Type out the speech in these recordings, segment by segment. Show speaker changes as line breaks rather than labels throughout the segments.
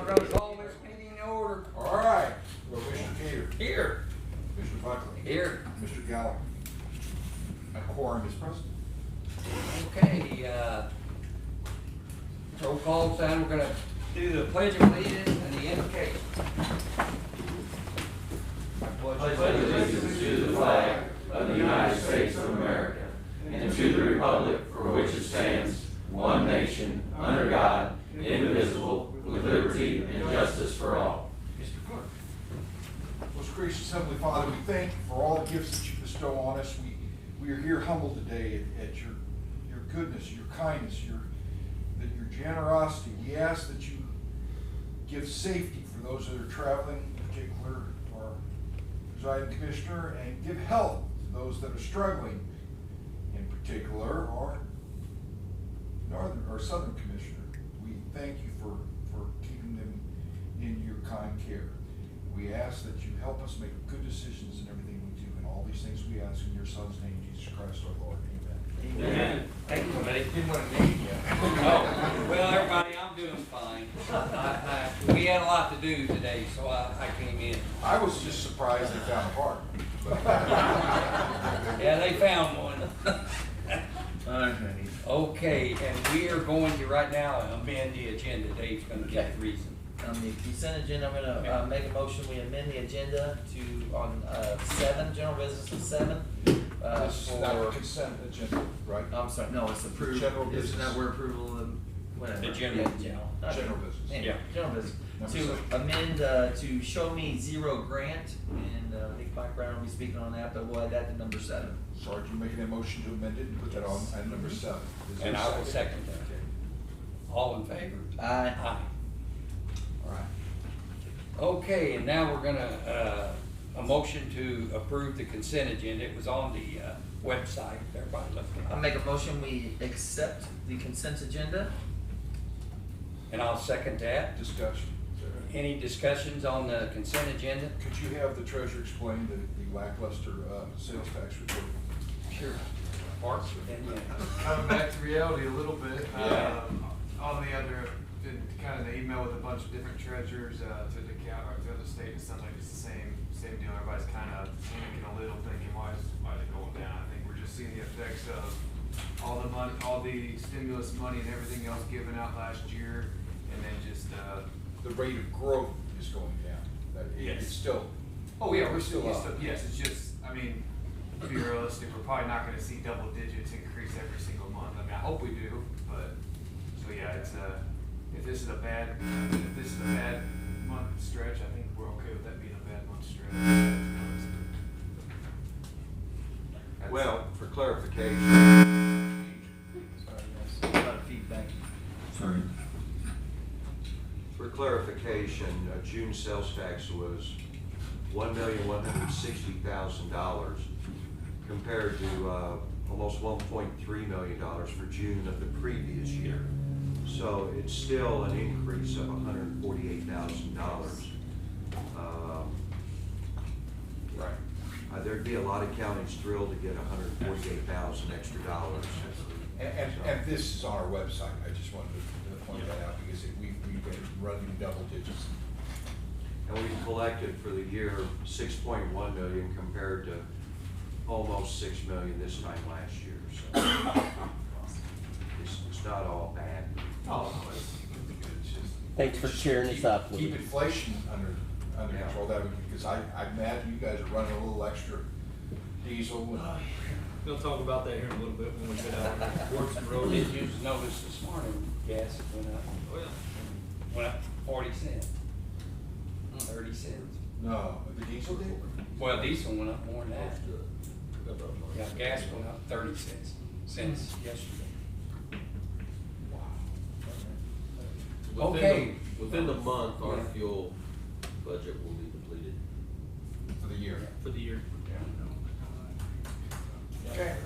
We're gonna call this meeting to order.
All right. Commissioner Gator.
Here.
Commissioner Buckley.
Here.
Mr. Gallagher. A quorum is present.
Okay, roll call time, we're gonna do the pledge of allegiance and the invocation.
I
pledge allegiance to the flag of the United States of America and to the republic for which it stands, one nation, under God, indivisible, with liberty and justice for all.
Mr. Clerk. Most gracious Heavenly Father, we thank you for all the gifts that you bestow on us. We are here humbled today at your goodness, your kindness, your generosity. We ask that you give safety for those that are traveling, in particular our presiding commissioner, and give help to those that are struggling, in particular our northern or southern commissioner. We thank you for keeping them in your kind care. We ask that you help us make good decisions in everything we do, and all these things we ask in your Son's name, Jesus Christ our Lord. Amen.
Amen. Thank you, buddy.
Didn't want to name you.
Oh, well, everybody, I'm doing fine. We had a lot to do today, so I came in.
I was just surprised they found a heart.
Yeah, they found one. Okay, and we are going to right now amend the agenda. Dave's gonna give the reason.
On the consent agenda, I'm gonna make a motion, we amend the agenda to, on 7, general business of 7.
This is not a consent agenda, right?
I'm sorry, no, it's approved.
General
It's
business.
not, we're approval of, whatever.
The general, yeah.
General business.
Anyway, general business.
Number
To
7.
amend, to show me 0 grant, and Nick Mike Brown will be speaking on that, but we'll add that to number 7.
Sarge, you making a motion to amend it and put that on at number 7. Is there
And
a
I will second that. All in favor?
Aye.
Aye.
All right.
Okay, and now we're gonna, a motion to approve the consent agenda. It was on the website. Everybody looked at
I'll
it.
make a motion, we accept the consent agenda.
And I'll second that.
Discussion.
Any discussions on the consent agenda?
Could you have the treasurer explain the lackluster sales tax report?
Sure. Parks and
Coming back to reality a little bit.
Yeah.
On the other, kind of the email with a bunch of different treasurers to the county or to the state, it sounds like it's the same deal. Everybody's kind of panicking a little, thinking why is it going down? I think we're just seeing the effects of all the money, all the stimulus money and everything else given out last year, and then just
The rate of growth is going down.
Yes.
It's still.
oh yeah, we're
still
still
up.
yes. It's just, I mean, to be realistic, we're probably not going to see double digits increase every single month. I mean, I hope we do, but so yeah, it's if this is a bad month stretch, I think we're okay with that being a bad month stretch. That's-
Well, for clarification,
Sorry, guys, a lot of feedback.
sorry. For clarification, June sales tax was $1,160,000 compared to almost $1.3 million for June of the previous year. So it's still an increase of $148,000.
Right.
There'd be a lot of counties thrilled to get $148,000 extra dollars.
And this is on our website. I just wanted to point that out because we've been running double digits.
And we collected for the year 6.1 million compared to almost 6 million this time last year, so it's not all bad.
Oh, no, it's just.
Thanks for cheering us up.
Keep inflation under
Yeah.
control, that would, because I imagine you guys are running a little extra diesel and.
We'll talk about that here in a little bit when we get out and work some roads.
Did you notice this morning, gas went up?
Oh, yeah.
Went up 40 cents. 30 cents.
No, the diesel did?
Well, diesel went up more than that.
That's good. That brought my-
Yeah, gas went up 30 cents since yesterday.
Wow.
Okay.
Within the month, our
Yeah.
fuel budget will be depleted
For the year.
for the year.
Okay.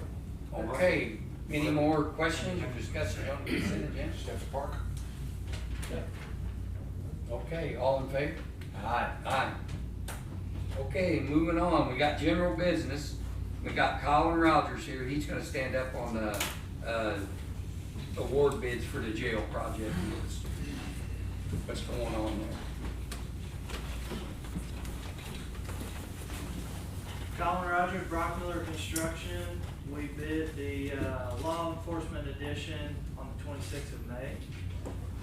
Okay, any more questions or discussion on the consent agenda?
Just have to park.
Okay, all in favor? Aye. Aye. Okay, moving on, we got general business. We got Colin Rogers here, he's gonna stand up on the, award bids for the jail project list. What's going on there?
Colin Rogers, Brock Miller Construction, we bid the law enforcement edition on the 26th of May.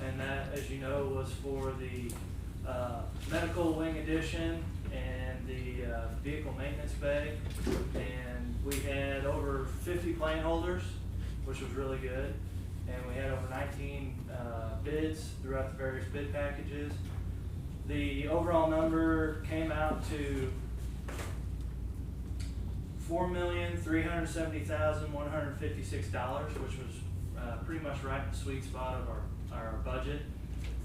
And that, as you know, was for the medical wing edition and the vehicle maintenance bay. And we had over 50 plane holders, which was really good. And we had over 19 bids throughout the various bid packages. The overall number came out to $4,370,156, which was pretty much right in the sweet spot of our budget.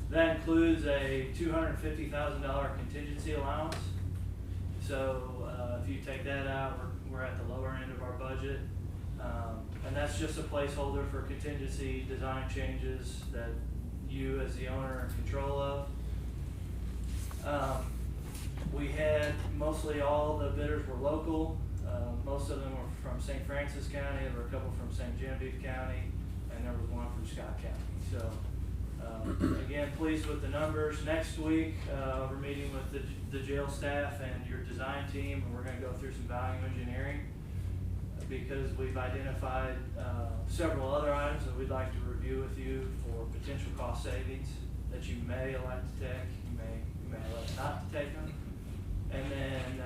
That includes a $250,000 contingency allowance. So if you take that out, we're at the lower end of our budget. And that's just a placeholder for contingency design changes that you as the owner are in control of. We had mostly all the bidders were local. Most of them were from St. Francis County, there were a couple from St. Genevieve County, and there was one from Scott County. So, again, pleased with the numbers. Next week, we're meeting with the jail staff and your design team, and we're gonna go through some value engineering because we've identified several other items that we'd like to review with you for potential cost savings that you may elect to take, you may elect not to take them. And then,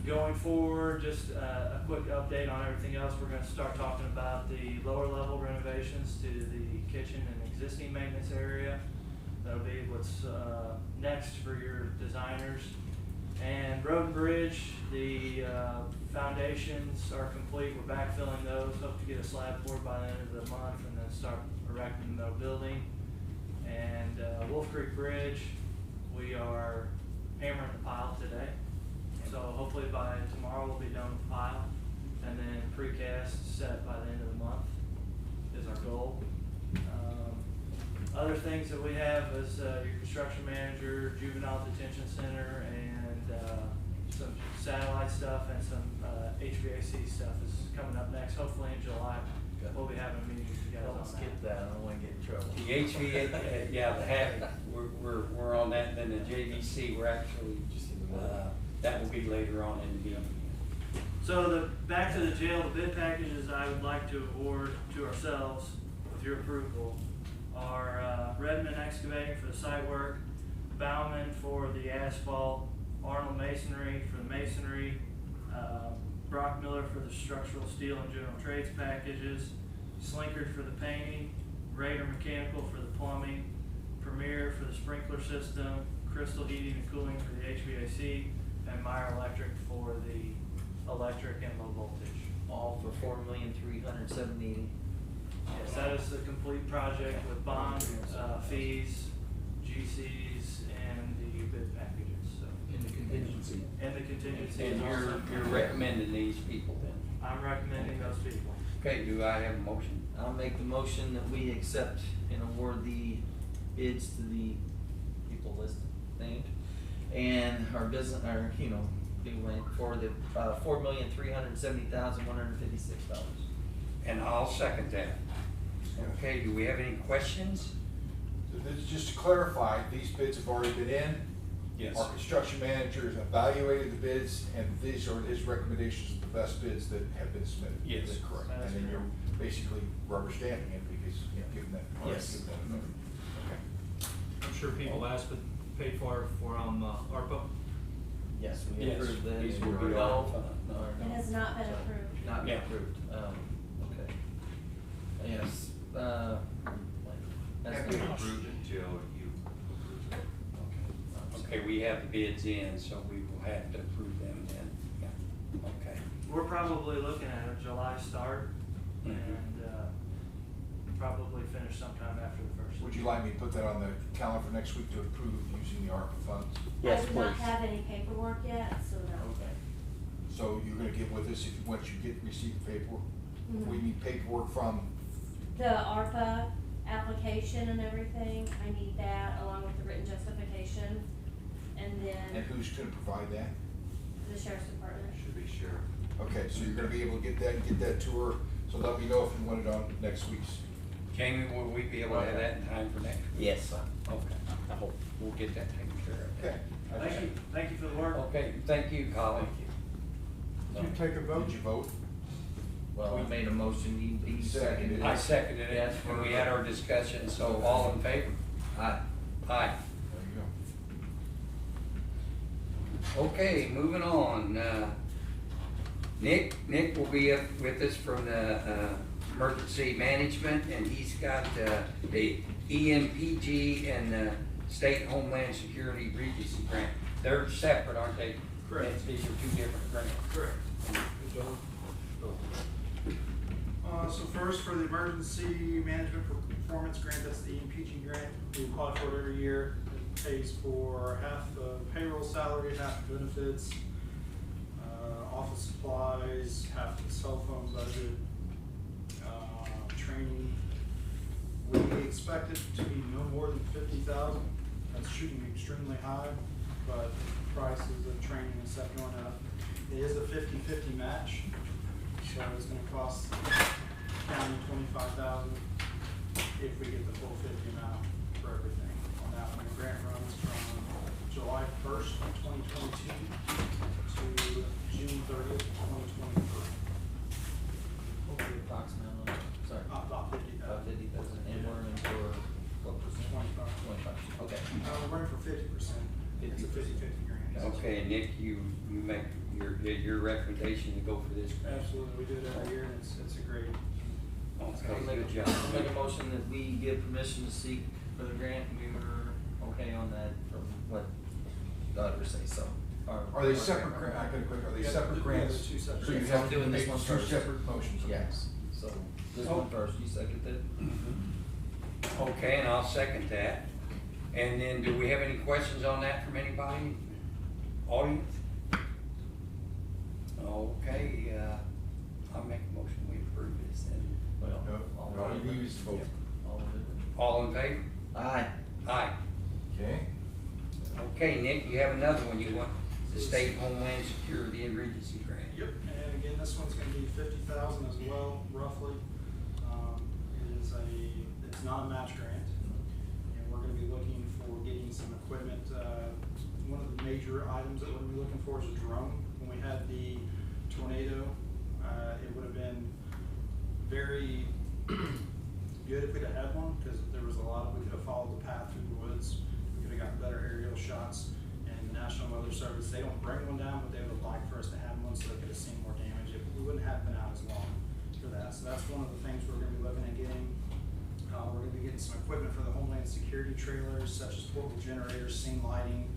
going forward, just a quick update on everything else. We're gonna start talking about the lower level renovations to the kitchen and existing maintenance area. That'll be what's next for your designers. And Road and Bridge, the foundations are complete. We're backfilling those. Hope to get a slab poured by the end of the month and then start erecting the building. And Wolf Creek Bridge, we are hammering the pile today. So hopefully by tomorrow we'll be done with the pile, and then precast set by the end of the month is our goal. Other things that we have is your construction manager, juvenile detention center, and some satellite stuff and some HVAC stuff is coming up next. Hopefully in July we'll be having meetings with you guys
Don't
on
skip that, I don't wanna get in trouble.
The HVA, yeah, the Havoc, we're on that, and then the JVC, we're actually, that will be later on in the meeting.
So back to the jail, the bid packages I would like to award to ourselves with your approval are Redmond Excavating for the site work, Bauman for the asphalt, Arnold Masonry for the masonry, Brock Miller for the structural steel and general trades packages, Slinkard for the painting, Raider Mechanical for the plumbing, Premier for the sprinkler system, Crystal Heating and Cooling for the HVAC, and Meyer Electric for the electric and low voltage.
All for $4,370,000.
Yes, that is the complete project with bond, fees, GCs, and the bid packages, so.
In the contingency.
And the contingency.
And you're recommending these people then?
I'm recommending those people.
Okay, do I have a motion?
I'll make the motion that we accept and award the bids to the people listed, named, and our business, people for the $4,370,156.
And I'll second that. Okay, do we have any questions?
Just to clarify, these bids have already been in.
Yes.
Our construction manager has evaluated the bids, and these are his recommendations of the best bids that have been submitted.
Yes.
Is that correct?
That is
And then you're
correct.
basically rubber stamping it because you've given that.
Yes.
given that number. Okay.
I'm sure people asked, but paid for ARPA.
Yes, we
Yes,
approved that.
these will be
Or
all
no,
fun. No.
or
It
no.
has not been
So,
approved.
Not been
Yeah.
approved, okay. Yes, that's
Have
the
you
motion.
approved it until you approved it?
Okay, we have the bids in, so we will have to approve them then. Yeah. Okay.
We're probably looking at a July start
Mhm.
and probably finish sometime after the first.
Would you like me to put that on the calendar for next week to approve using the ARPA funds?
Yes,
I do not
please.
have any paperwork yet, so no.
Okay.
So you're gonna get with us once you receive the paperwork?
Mhm.
We need paperwork from,
The ARPA application and everything, I need that along with the written justification. And
and
then
who's gonna provide that?
the sheriff's department.
Should be sure.
Okay, so you're gonna be able to get that to her, so let me know if you want it on next week's
Jamie, will we be able to have that in time for next week?
Yes, sir.
Okay, I hope we'll get that taken care of.
Okay.
Thank you for the work.
Okay, thank you, Colin.
Did you take a vote? Did you vote?
Well, I made a motion, he seconded it.
I seconded it,
Yes.
and we had our discussion, so all in favor?
Aye.
Aye.
There you go.
Okay, moving on, Nick will be up with us from the, emergency management, and he's got, the EMPG and the State Homeland Security Regency Grant. They're separate, aren't they?
Correct.
These are two different grants.
Correct. So first, for the emergency management performance grant, that's the EMPG grant. We apply for it every year. It pays for half the payroll salary, half the benefits, office supplies, half the cell phone budget, training. We expect it to be no more than 50,000. That's shooting extremely high, but prices of training and stuff going up. It is a 50-50 match, so it's gonna cost county 25,000 if we get the full 50 amount for everything on that one. The grant runs from July 1st, 2022 to June 30th, 2023.
Hopefully approximately, sorry.
About 50,000.
About 50,000, and we're in for what percent? 25, okay.
We're running for 50%. It's a 50-50 grant.
Okay, Nick, you make your recommendation to go for this grant.
Absolutely, we do it every year, and it's a great.
Okay,
I'll make
good job.
I'll make a motion that we give permission to seek for the grant, and we were okay on that from what the auditors say, so.
Are they separate grant, I got a quick, are they
Yeah,
separate
yeah,
grants?
they're two separate
So you
grants.
have
I'm
to
doing this
make
one
two
first.
separate motions? okay.
Yes, so this
Oh.
one first, you seconded.
Okay, and I'll second that. And then, do we have any questions on that from anybody? Audience? Okay, I'll make a motion, we approve this then.
Well,
No,
all
no,
in
you
favor?
use the vote.
All in favor?
All in favor?
Aye.
Aye.
Okay,
Okay, Nick, you have another one you want, the State Homeland Security and Regency Grant.
Yep, and again, this one's gonna be 50,000 as well, roughly. It's not a match grant, and we're gonna be looking for getting some equipment. One of the major items that we're gonna be looking for is a drone. When we had the tornado, it would have been very good if we'd have had one, because there was we could have followed the path through the woods. We could have gotten better aerial shots, and the National Weather Service, they don't bring one down, but they would like for us to have one so they could have seen more damage. We wouldn't have been out as long for that, so that's one of the things we're gonna be looking at getting. We're gonna be getting some equipment for the Homeland Security trailers, such as portable generators, scene lighting,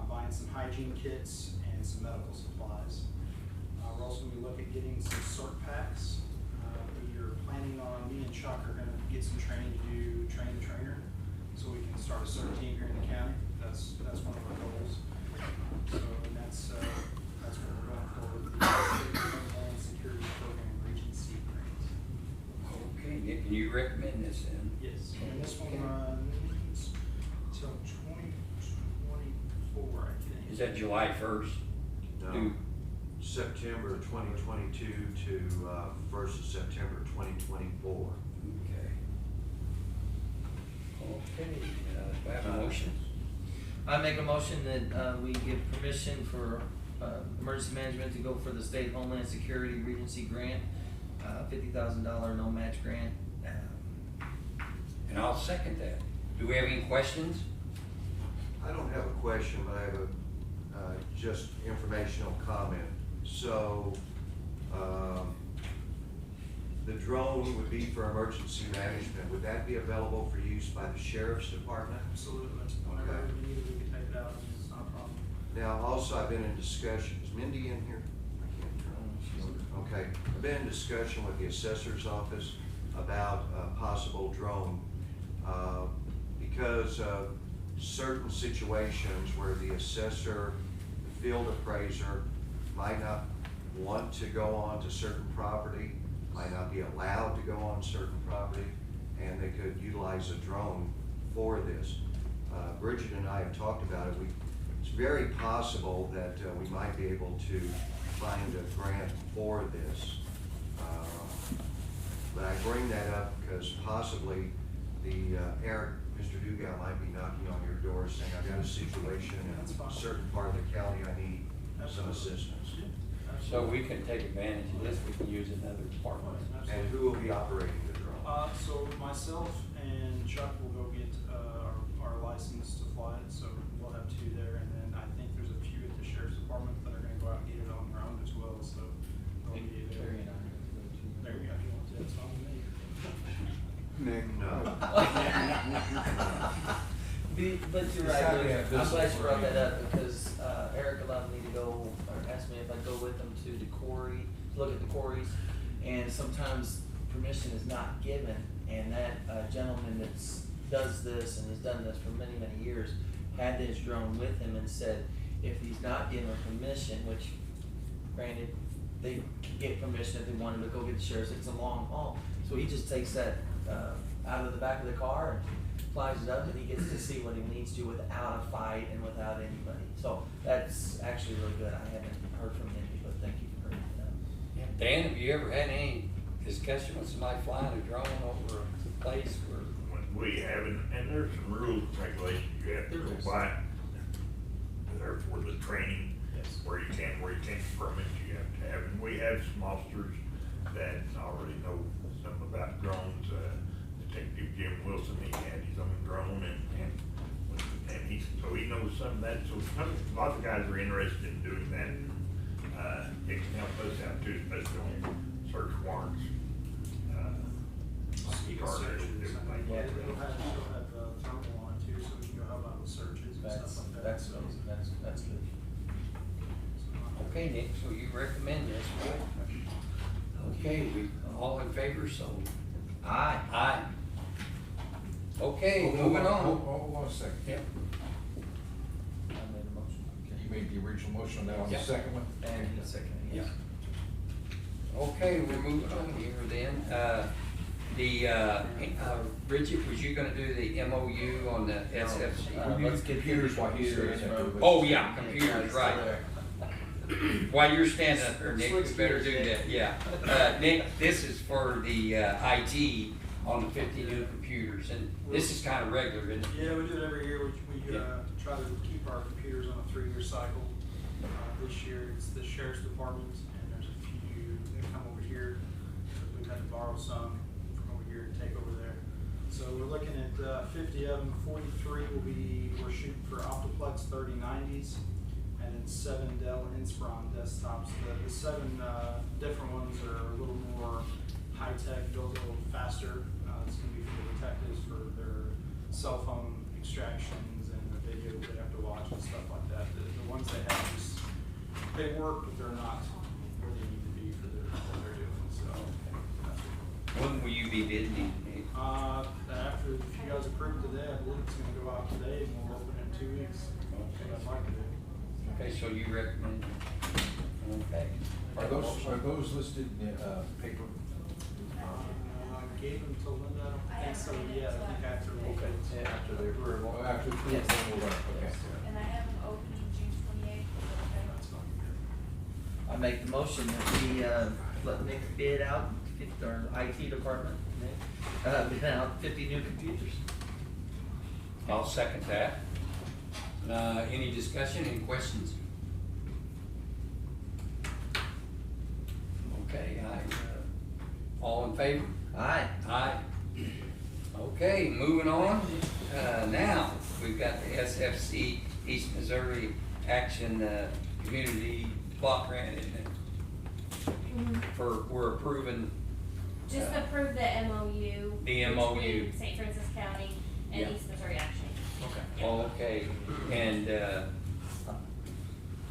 buying some hygiene kits, and some medical supplies. We're also gonna be looking at getting some sort packs. We are planning on, me and Chuck are gonna get some training to do train the trainer, so we can start a CERT team here in the county. That's one of our goals. So, and that's what we're going for with the Homeland Security Program Regency grant.
Okay, Nick, can you recommend this then?
Yes, and this one runs till 2024, I think.
Is that July 1st?
No, September 2022 to 1st of September 2024.
Okay. Okay, do I have a motion?
I make a motion that, we give permission for, emergency management to go for the State Homeland Security Regency Grant, $50,000 no match grant.
And I'll second that. Do we have any questions?
I don't have a question, but I have a just informational comment. So, the drone would be for emergency management. Would that be available for use by the sheriff's department?
Absolutely, whenever
Okay.
we need it, we can take it out, and it's not a problem.
Now, also, I've been in discussion, is Mindy in here? I can't turn. Okay, I've been in discussion with the assessor's office about a possible drone, because of certain situations where the assessor, the field appraiser might not want to go on to certain property, might not be allowed to go on certain property, and they could utilize a drone for this. Bridget and I have talked about it. It's very possible that we might be able to find a grant for this.
But I bring that up because possibly Eric, Mr. Dugal might be knocking on your door saying, I've got a situation in
That's fine.
a certain part of the county, I need some assistance.
So we can take advantage of this, we can use another department.
And who will be operating the drone?
So myself and Chuck will go get our license to fly it, so we'll have 2 there, and then I think there's a few at the sheriff's department that are gonna go out and get it on their own as well, so. they'll be there.
Terry and I are gonna go too.
There you go, if you want to, it's fine with me.
No.
But you're right,
Sadly,
Luke.
I have
I'm glad
this
you brought that
for
up, because Eric allowed me to go, or asked me if I'd go with him to the quarry, to look at the quarries, and sometimes permission is not given, and that gentleman does this and has done this for many, many years, had his drone with him and said, if he's not given permission, which granted, they can get permission if they wanted to go get the sheriff's, it's a long haul, so he just takes that out of the back of the car and flies it up, and he gets to see what he needs to without a fight and without anybody. So that's actually really good. I haven't heard from him, but thank you for bringing it up.
Dan, have you ever had any discussion with somebody flying a drone over a place where?
We haven't, and there's some rules and regulations you have to go by. Therefore, the training, where you can't permit you have to have, and we have some officers that already know something about drones. Detective Jim Wilson, he had his own drone, and he knows some of that, so lots of guys are interested in doing that. It can help us out too, especially on search warrants.
Yeah, it'll have thermal on it too, so we can go help out with searches and stuff like that.
That's good.
Okay, Nick, so you recommend this, right? Okay, we all in favor, so.
Aye.
Aye. Okay, moving on.
Hold on a second.
Yep.
I made a motion.
You made the original motion on that on the
Yeah.
second one?
And the second, yes.
Okay, we're moving on here then. Bridget, was you gonna do the MOU on the SFC?
Let's get
computers while he's there.
Oh, yeah, computers, right. While you're standing up there, Nick, you better do that, yeah. Nick, this is for the IT on the 50 new computers, and this is kind of regular, isn't it?
Yeah, we do it every year. We
Yeah.
try to keep our computers on a 3-year cycle. This year, it's the sheriff's department, and there's a few that come over here. We've had to borrow some from over here to take over there. So we're looking at 50 of them. 43 we're shooting for Optiplex 3090s, and then 7 Dell Inspiron desktops. The 7 different ones are a little more high-tech, built a little faster. It's going to be for the detectives for their cell phone extractions and the video they have to watch and stuff like that. The ones they have just, they work, but they're not where they need to be for what they're doing. So that's what
When will you be bidding these, Nick?
after, if you guys approve today, I believe it's gonna go out today and we'll open it in 2 weeks. That's what I'd like to do.
Okay, so you recommend, okay.
Are those listed in paper?
I gave them to Linda, I don't think so yet, I think after.
Okay.
After the approval.
Oh, after approval,
Yes.
then we'll run it, okay.
And I have them opening June 28th.
That's fine.
I make the motion that we, let Nick bid out, our IT department, Nick, bid out 50 new computers.
I'll second that. Any discussion, any questions? Okay, all in favor?
Aye.
Aye. Okay, moving on. Now, we've got the SFC East Missouri Action Community Block Grant, isn't it? We're approving.
Just approve the MOU.
The MOU.
Between St. Francis County and
Yeah.
East Missouri Action.
Okay, and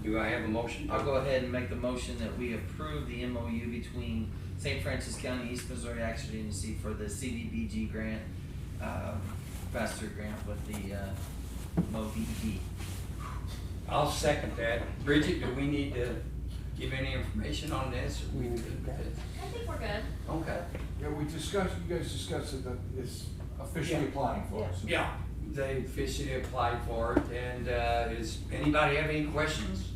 do I have a motion?
I'll go ahead and make the motion that we approve the MOU between St. Francis County, East Missouri Action Agency for the CDBG grant, faster grant with the MOVE.
I'll second that. Bridget, do we need to give any information on this, or we good with it?
I think we're good.
Okay.
Yeah, you guys discussed that it's officially
Yeah.
applying for us.
Yeah, they officially applied for it, and does anybody have any questions?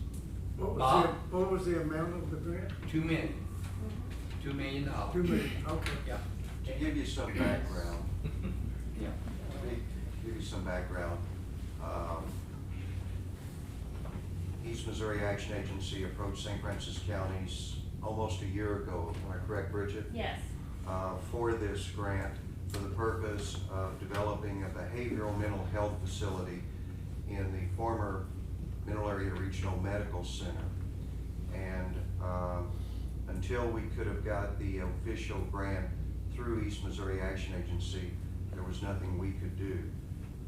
Bob?
What was the amount of the grant?
$2 million. $2 million.
$2 million, okay.
Yeah.
To give you some background,
Yeah.
give you some background, East Missouri Action Agency approached St. Francis County's almost a year ago, am I correct, Bridget?
Yes.
For this grant for the purpose of developing a behavioral mental health facility in the former Middle Area Regional Medical Center. And until we could have got the official grant through East Missouri Action Agency, there was nothing we could do.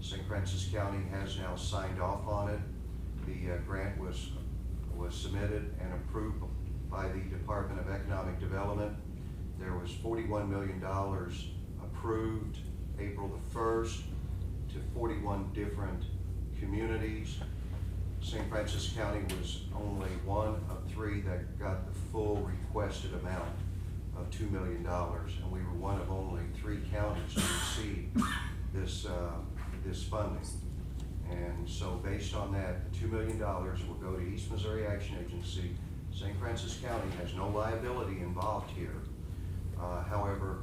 St. Francis County has now signed off on it. The grant was submitted and approved by the Department of Economic Development. There was $41 million approved April the 1st to 41 different communities. St. Francis County was only one of 3 that got the full requested amount of $2 million, and we were one of only 3 counties to receive this funding. And so based on that, $2 million will go to East Missouri Action Agency. St. Francis County has no liability involved here. However,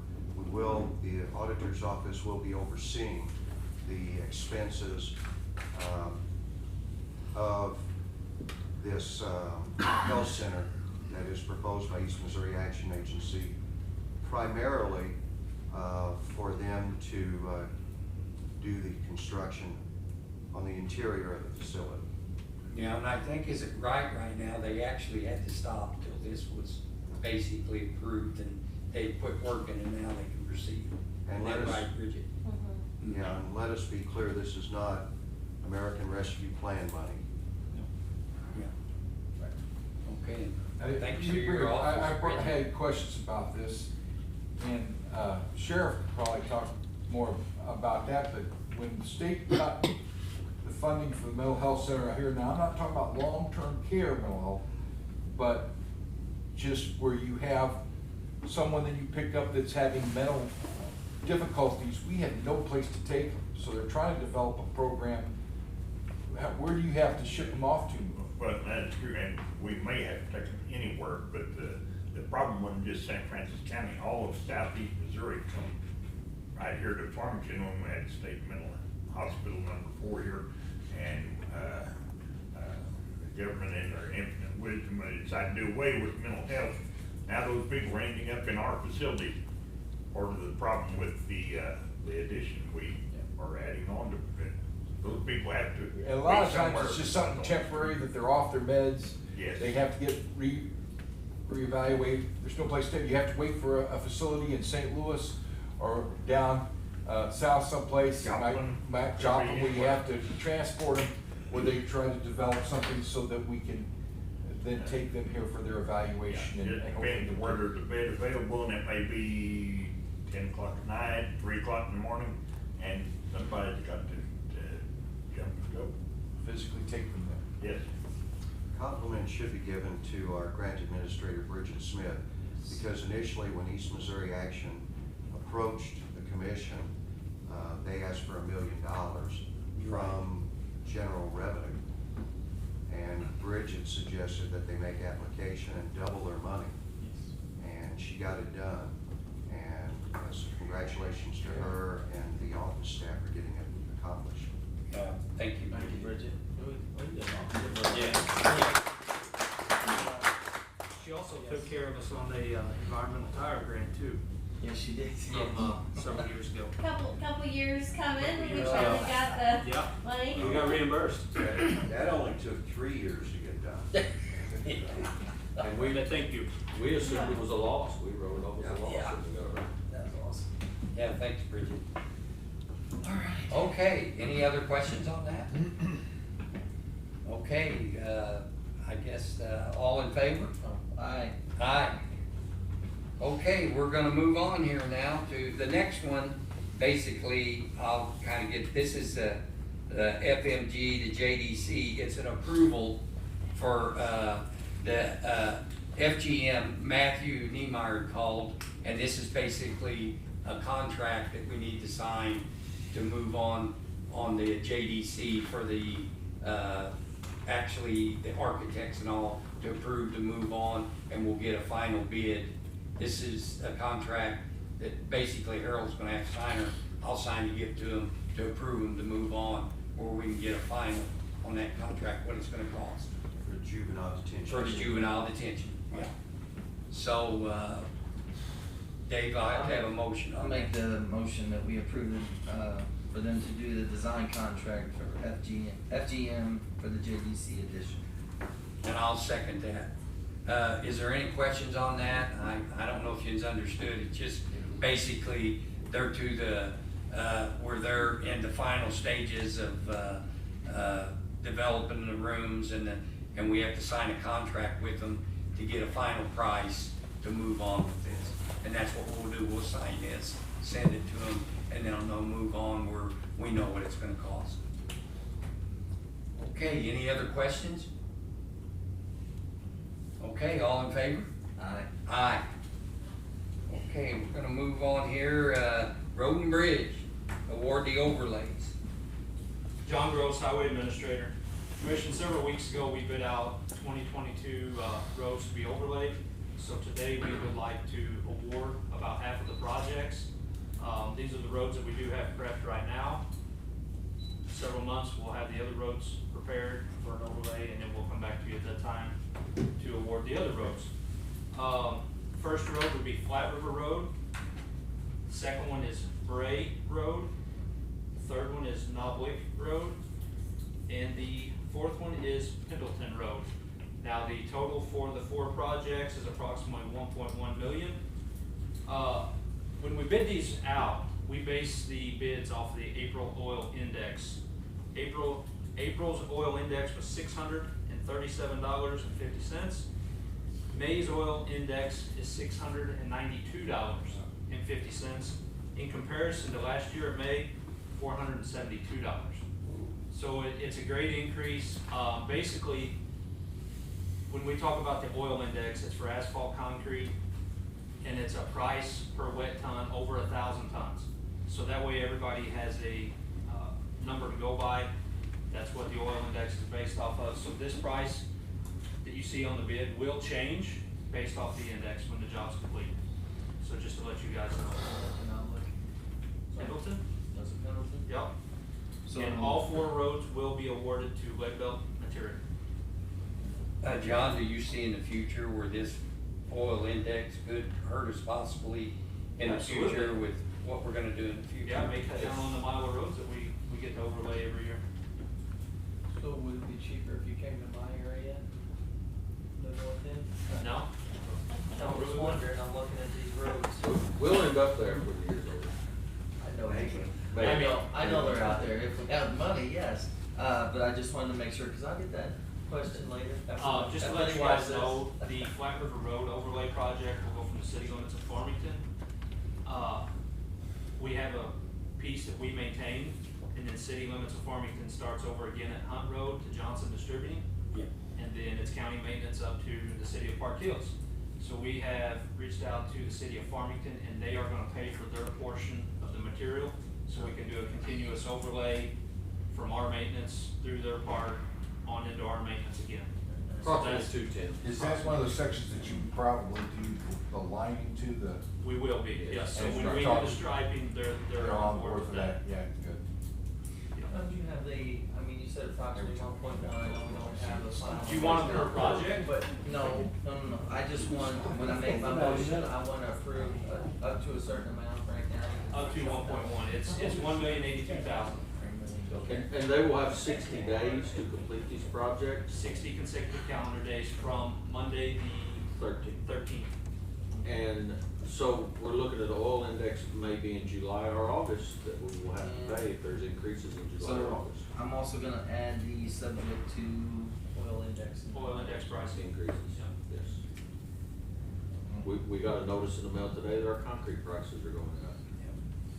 the auditor's office will be overseeing the expenses of this health center that is proposed by East Missouri Action Agency, primarily for them to do the construction on the interior of the facility.
Yeah, and I think, is it right now, they actually had to stop till this was basically approved and they put work in and now they can proceed.
And
Is that
let us-
right, Bridget?
Yeah, and let us be clear, this is not American Rescue Plan money.
Yeah. Okay,
I-
thanks
you
for your
bring-
office.
I had questions about this, and Sheriff could probably talk more about that, but when the state cut the funding for the mental health center out here, now I'm not talking about long-term care mental health, but just where you have someone that you pick up that's having mental difficulties, we have no place to take them, so they're trying to develop a program. Where do you have to ship them off to?
Well, that's true, and we may have to take them anywhere, but the problem wasn't just St. Francis County, all of southeast Missouri come right here to Farmington when we had State Mental Hospital #4 here, and the government in their infinite wisdom, they decided to do away with mental health. Now those people are ending up in our facilities. Part of the problem with the addition we are adding on to, those people have to.
And a lot
be
of times
somewhere.
it's just something temporary, that they're off their meds.
Yes.
They have to get reevaluated. There's no place to, you have to wait for a facility in St. Louis or down south someplace.
Joplin.
Joplin, where you have to transport them, where they try to develop something so that we can then take them here for their evaluation.
Yeah,
and
it
hopefully
depends where there's a bed available, and it may be 10 o'clock at night, 3 o'clock in the morning, and somebody's got to jump and go.
physically take them there.
Yes.
Compliments should be given to our grant administrator, Bridget Smith, because initially when East Missouri Action approached the commission, they asked for $1 million from general revenue. And Bridget suggested that they make application and double their money. And she got it done. And so congratulations to her and the office staff for getting it accomplished.
Thank you,
Thank you,
Bridget.
Bridget.
Yeah. She also took care of us on the environmental tire grant too,
Yes, she did.
from several years ago.
Couple years coming, we
years
finally
ago.
got the
Yeah.
money.
We got reimbursed.
That only took 3 years to get done.
And we, thank you. We assumed it was a loss. We wrote it off as a loss.
Yeah.
and we got it right.
That's awesome.
Yeah, thanks, Bridget. All right. Okay, any other questions on that? Okay, I guess, all in favor?
Aye.
Aye. Okay, we're gonna move on here now to the next one. Basically, I'll kind of get, this is the FMG, the JDC, it's an approval for, the, FGM, Matthew Niemeyer called, and this is basically a contract that we need to sign to move on the JDC for the, actually, the architects and all to approve to move on, and we'll get a final bid. This is a contract that basically Harold's gonna have to sign her, I'll sign to give to him to approve him to move on, or we can get a final on that contract, what it's gonna cost
For juvenile detention.
for the juvenile detention, yeah. So, Dave, I have to have a motion
I'll
on
make
that.
the motion that we approve, for them to do the design contract for FGM for the JDC edition.
And I'll second that. Is there any questions on that? I don't know if you've understood, it's just basically, they're to the, where they're in the final stages of, developing the rooms and we have to sign a contract with them to get a final price to move on with this. And that's what we'll do, we'll sign this, send it to them, and then they'll move on where we know what it's gonna cost. Okay, any other questions? Okay, all in favor?
Aye.
Aye. Okay, we're gonna move on here, Road and Bridge, award the overlays.
John Gross, Highway Administrator. Commission, several weeks ago, we bid out 2022 roads to be overlaid. So today, we would like to award about half of the projects. These are the roads that we do have prepped right now. Several months, we'll have the other roads prepared for an overlay, and then we'll come back to you at that time to award the other roads. First road would be Flat River Road. Second one is Bray Road. Third one is Knobwick Road. And the fourth one is Pendleton Road. Now, the total for the 4 projects is approximately $1.1 million. When we bid these out, we base the bids off of the April oil index. April's oil index was $637.50. May's oil index is $692.50. In comparison to last year, May, $472. So it's a great increase. Basically, when we talk about the oil index, it's for asphalt concrete, and it's a price per wet ton over 1,000 tons. So that way everybody has a number to go by. That's what the oil index is based off of. So this price that you see on the bid will change based off the index when the job's complete. So just to let you guys know. Pendleton?
Was it Pendleton?
Yep.
So-
And all 4 roads will be awarded to Lead Belt Material.
John, do you see in the future where this oil index could hurt us possibly in the future
Absolutely.
with what we're gonna do in the future?
Yeah, it may cut down on the mile of roads that we get to overlay every year.
So would it be cheaper if you came to my area, the north end?
No?
I was wondering, I'm looking at these roads.
We'll end up there for the years over.
I know,
Maybe.
I know they're out there, if we have money, yes, but I just wanted to make sure, cause I'll get that question later.
Just to let you guys know, the Flat River Road overlay project will go from the city limits of Farmington. We have a piece that we maintain, and then city limits of Farmington starts over again at Hunt Road to Johnson Distributing.
Yeah.
And then it's county maintenance up to the city of Park Hills. So we have reached out to the city of Farmington, and they are gonna pay for their portion of the material, so we can do a continuous overlay from our maintenance through their part on into our maintenance again. So
Approximately
that's,
210.
Is that one of the sections that you probably do the lining to the,
we will be, yes, so
And
when
start
we do
talking-
the striping, they're on board with that.
Yeah, good.
How do you have the, I mean, you said approximately 1.1, we don't have the final.
Do you want them per project?
But, no, I just want, when I make my motion, I wanna approve up to a certain amount right now.
Up to 1.1, it's $1,082,000.
And they will have 60 days to complete these projects.
60 consecutive calendar days from Monday the 13th.
And so we're looking at the oil index maybe in July or August that we will have to pay if there's increases in July or
So,
August.
I'm also gonna add the subject to oil index.
Oil index pricing.
Increases, yes. We got a notice in the mail today that our concrete prices are going up.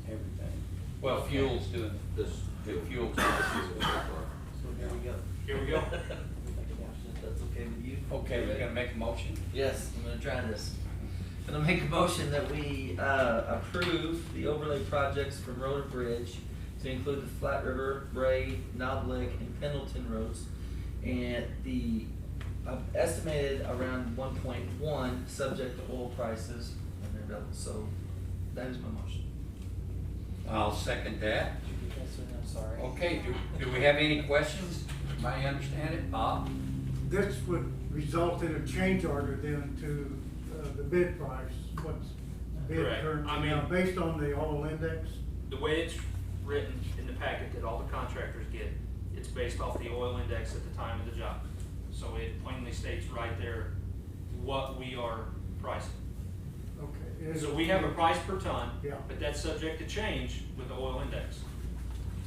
Everything. Well, fuel's doing it.
This
Fuel.
So here we go.
Here we go.
Make a motion if that's okay with you.
Okay, we're gonna make a motion.
Yes, I'm gonna try this. I'm gonna make a motion that we, approve the overlay projects from Road and Bridge to include the Flat River, Bray, Knobblick, and Pendleton roads. And the, estimated around 1.1, subject to oil prices, and they're double, so That is my motion.
I'll second that.
Did you get that, sir? I'm sorry.
Okay, do we have any questions? Anybody understand it? Bob?
This would result in a change order then to the bid price, what's bid
Correct.
currently
I mean-
now, based on the oil index?
The way it's written in the packet that all the contractors get, it's based off the oil index at the time of the job. So it plainly states right there what we are pricing.
Okay.
So we have a price per ton,
Yeah.
but that's subject to change with the oil index.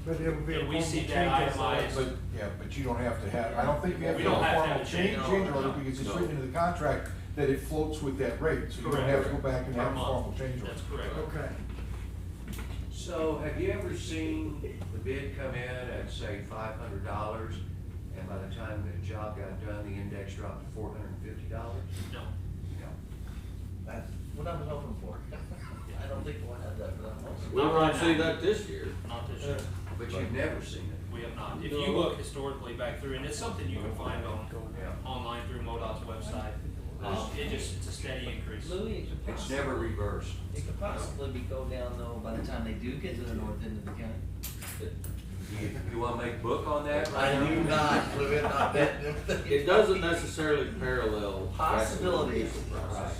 But it'll be a
And we see
formal
that
change order.
itemized.
But, yeah, but you don't have to have, I don't think you have
We
to have
don't
a
have to
formal
have a
change
change
order
order.
because it's
No.
written into the contract that it floats with that rate, so you don't have to go back and
Per
have a
month.
formal change order.
That's correct.
Okay.
So have you ever seen the bid come in at, say, $500, and by the time the job got done, the index dropped to $450?
No.
No.
That's what I was hoping for. I don't think we'll have that, but I'm hoping.
We're gonna see that this year.
Not this year.
But you've never seen it?
We have not. If you look historically back through, and it's something you can find online through MoDOT's website, it's a steady increase.
Louis, it could
It's never
possibly,
reversed.
it could possibly be go down though by the time they do get to the north end of the county.
You wanna make book on that? right
I
now?
do not, Louis, not that.
It doesn't necessarily parallel.
Possibilities.
Right.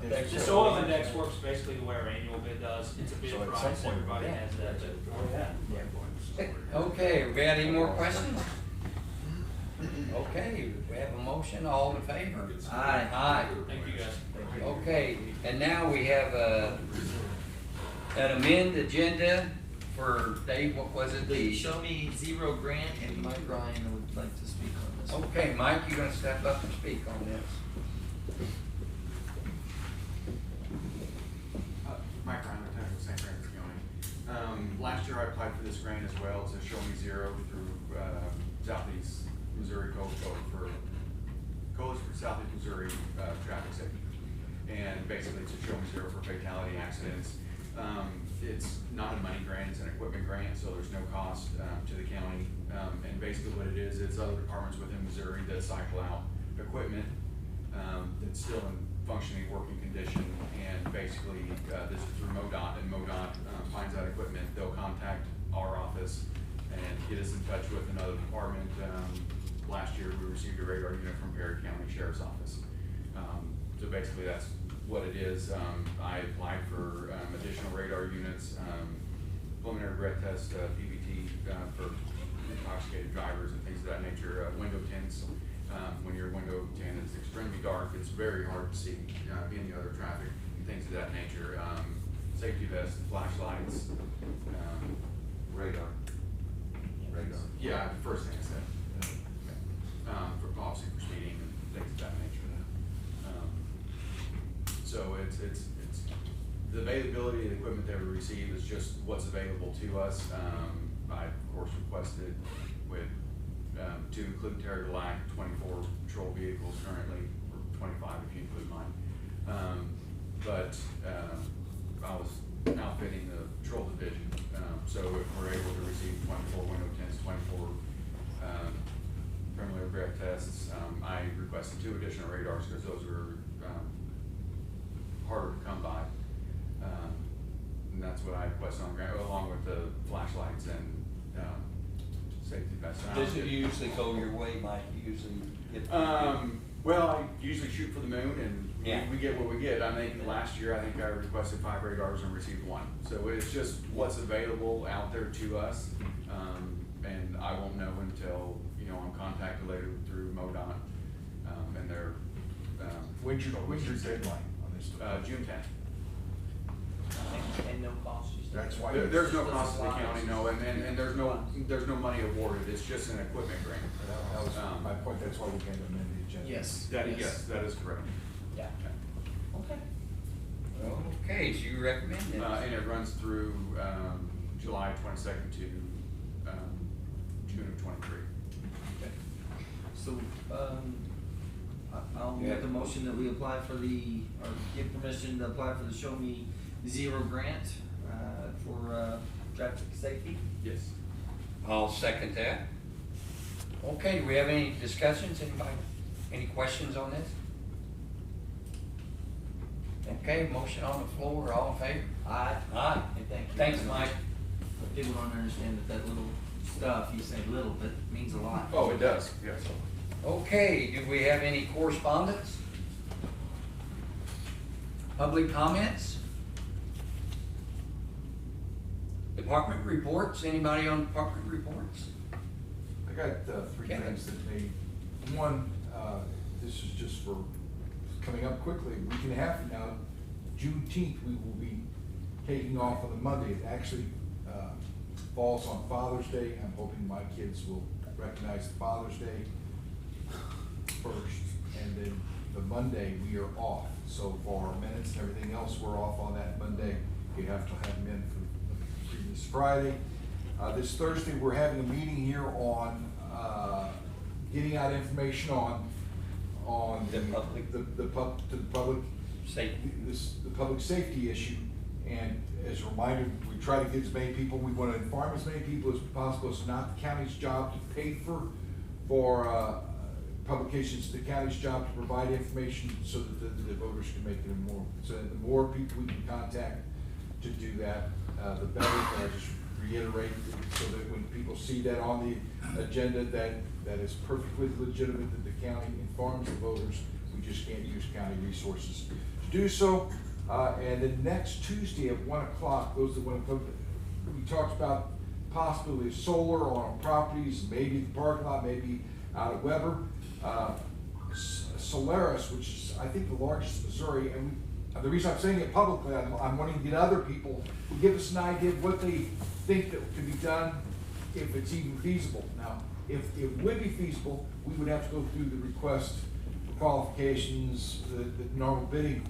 This oil index works basically the way our annual bid does. It's a bid
So at some
price,
point,
everybody
yeah.
has that.
Okay, we got any more questions? Okay, we have a motion, all in favor?
Aye.
Aye.
Thank you, guys.
Okay, and now we have an amend agenda for Dave, what was it?
The Show Me Zero grant, and Mike Ryan would like to speak on this.
Okay, Mike, you're gonna step up and speak on this.
Mike Ryan, Lieutenant with St. Francis County. Last year I applied for this grant as well. It's a Show Me Zero through Southeast Missouri Coalition for Southeast Missouri Traffic Safety. And basically it's a Show Me Zero for fatality accidents. It's not a money grant, it's an equipment grant, so there's no cost to the county. And basically what it is, it's other departments within Missouri that cycle out equipment that's still in functioning working condition, and basically this is through MoDOT, and MoDOT finds that equipment, they'll contact our office and get us in touch with another department. Last year we received a radar unit from Perry County Sheriff's Office. So basically that's what it is. I applied for additional radar units, preliminary breath test, PBT for intoxicated drivers and things of that nature, window tints. When your window tint is extremely dark, it's very hard to see any other traffic, things of that nature. Safety vests, flashlights,
Radar. Radar.
yeah, first thing I said. For obviously for speeding and things of that nature. So it's the availability of the equipment that we receive is just what's available to us. I of course requested to include Terry Black, 24 patrol vehicles currently, or 25 if you include mine. But I was outfitting the patrol division, so if we're able to receive 24 window tints, 24 preliminary breath tests, I requested 2 additional radars because those are harder to come by. And that's what I requested on grant, along with the flashlights and safety vests.
Does it usually go your way, Mike? You usually get?
Well, I usually shoot for the moon, and
Yeah.
we get what we get. I think last year, I think I requested 5 radars and received 1. So it's just what's available out there to us. And I won't know until, I'm contacted later through MoDOT, and their,
When's your deadline on this?
June 10th.
And no cost, you said?
That's why.
There's no cost to the county, no, and there's no money awarded. It's just an equipment grant.
That was my point, that's why we can't amend the agenda.
Yes.
Yes, that is correct.
Yeah. Okay.
Okay, so you recommend it?
And it runs through July 22nd to June of 23.
So, I'll make the motion that we apply for the, or give permission to apply for the Show Me Zero grant, for, traffic safety.
Yes.
I'll second that. Okay, do we have any discussions? Anybody, any questions on this? Okay, motion on the floor, all in favor?
Aye.
Aye.
And thank you.
Thanks, Mike.
People don't understand that little stuff, you say little, but it means a lot.
Oh, it does, yes.
Okay, do we have any correspondence? Public comments? Department reports, anybody on department reports?
I got three
Okay.
things that made, one, this is just for coming up quickly, a week and a half from now, Juneteenth, we will be taking off on the Monday. It actually falls on Father's Day. I'm hoping my kids will recognize Father's Day first, and then the Monday we are off. So for our minutes and everything else, we're off on that Monday. You have to have them in for the previous Friday. This Thursday, we're having a meeting here on getting out information on
The public.
the public
Safety.
the public safety issue. And as a reminder, we try to get as many people, we want to inform as many people as possible. It's not the county's job to pay for publications, it's the county's job to provide information so that the voters can make it more. So the more people we can contact to do that, the better. I just reiterate so that when people see that on the agenda, that is perfectly legitimate, that the county informs the voters. We just can't use county resources to do so. And then next Tuesday at 1 o'clock, those that want to come, we talked about possibility of solar on properties, maybe at the parking lot, maybe out at Weber. Solaris, which is I think the largest in Missouri, and the reason I'm saying it publicly, I'm wanting to get other people who give us an idea of what they think that could be done, if it's even feasible. Now, if it would be feasible, we would have to go through the request for qualifications, the normal bidding.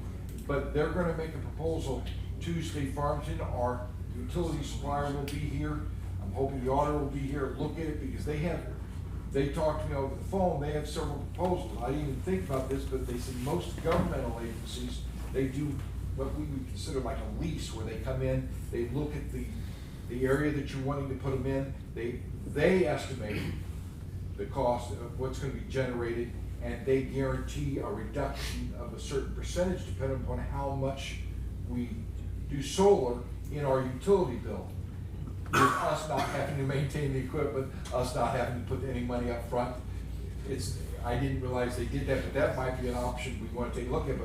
But they're gonna make a proposal Tuesday. Farmington, our utility supplier, will be here. I'm hoping the auditor will be here, look at it, because they talked to me over the phone, they have several proposals. I didn't even think about this, but they said most governmental agencies, they do what we would consider like a lease, where they come in, they look at the area that you're wanting to put them in, they estimate the cost of what's gonna be generated, and they guarantee a reduction of a certain percentage depending upon how much we do solar in our utility bill. With us not having to maintain the equipment, us not having to put any money up front. I didn't realize they did that, but that might be an option we want to take a look at.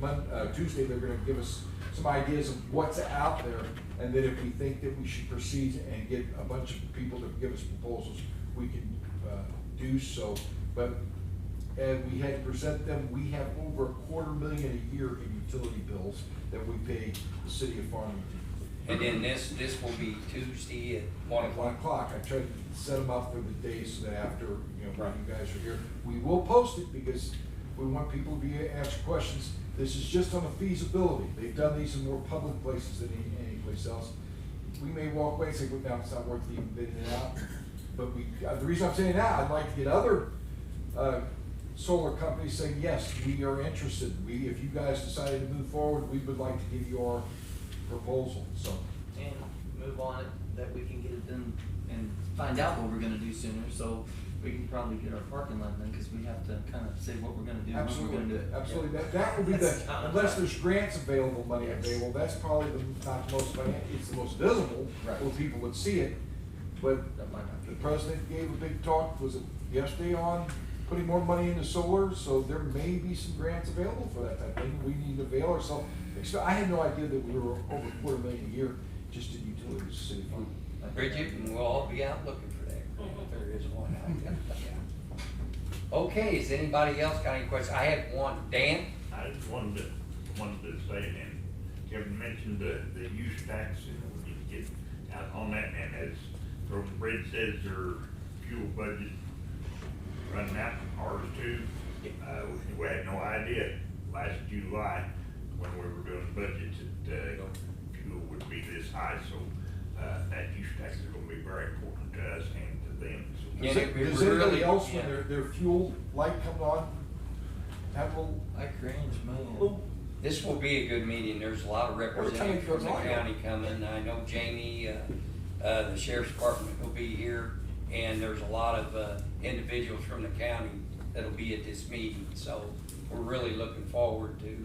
But Tuesday, they're gonna give us some ideas of what's out there, and then if we think that we should proceed and get a bunch of people to give us proposals, we can do so. But we had to present them, we have over $250,000 a year in utility bills that we pay the city of Farmington.
And then this will be Tuesday at 1
At 1
o'clock.
o'clock, I tried to set them up for the day so that after, when
Right.
you guys are here, we will post it because we want people to be asked questions. This is just on the feasibility. They've done these in more public places than any place else. We may walk away and say, well, no, it's not worth even bidding it out. But the reason I'm saying that, I'd like to get other solar companies saying, yes, we are interested. If you guys decided to move forward, we would like to give you our proposal, so.
And move on it, that we can get it done and find out what we're gonna do sooner, so we can probably get our parking lot done, cause we have to kind of say what we're gonna do, when we're gonna do it.
Absolutely,
Yeah.
that will be
That's kind of
unless
right.
there's grants available, money
Yes.
available, that's probably not the most it's the most visible,
Right.
where people would see it. But
That might not be.
the president gave a big talk, was it yesterday, on putting more money into solar, so there may be some grants available for that type of thing. We need to avail ourselves. I had no idea that we were over $250,000 a year just in utilities, city fund.
Bridget, and we'll all be out looking for that, if there is one out there. Yeah. Okay, has anybody else got any questions? I had one, Dan?
I just wanted to say, and Kevin mentioned the use tax, and we need to get out on that, and as Road and Bridge says, their fuel budget running out, ours too. We had no idea last July, when we were doing budgets, that fuel would be this high, so that use tax is gonna be very important to us and to them. So
Yeah, it
Does anybody
really-
else,
yeah.
when their fuel light comes on, have a little?
I cringe, man.
This will be a good meeting. There's a lot of
Every time
representatives
it
from
goes
the
on.
county coming. I know Jamie, the sheriff's department will be here, and there's a lot of individuals from the county that'll be at this meeting. So we're really looking forward to,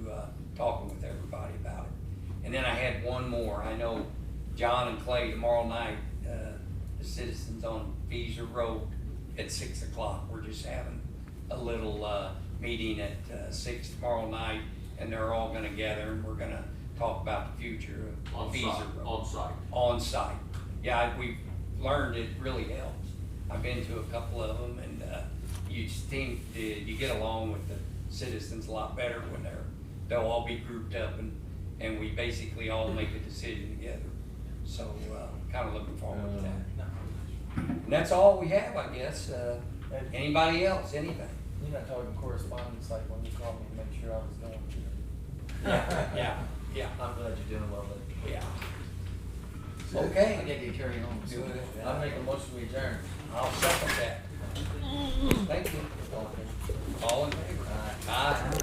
talking with everybody about it. And then I had one more. I know John and Clay tomorrow night, the citizens on Beezer Road at 6 o'clock. We're just having a little, meeting at, 6 tomorrow night, and they're all gonna gather, and we're gonna talk about the future of
On
Beezer
site,
Road.
on site.
On site. Yeah, we've learned it really helps. I've been to a couple of them, and, you seem, you get along with the citizens a lot better when they'll all be grouped up, and we basically all make a decision together. So, kinda looking forward to that. And that's all we have, I guess. Anybody else, anything?
You're not talking correspondence like when you called me to make sure I was going to.
Yeah.
I'm glad you're doing well, but.
Yeah.
I
Okay.
gotta get carried on.
Do it.
I'll make a motion to adjourn.
I'll second that. Thank you. All in favor? Aye.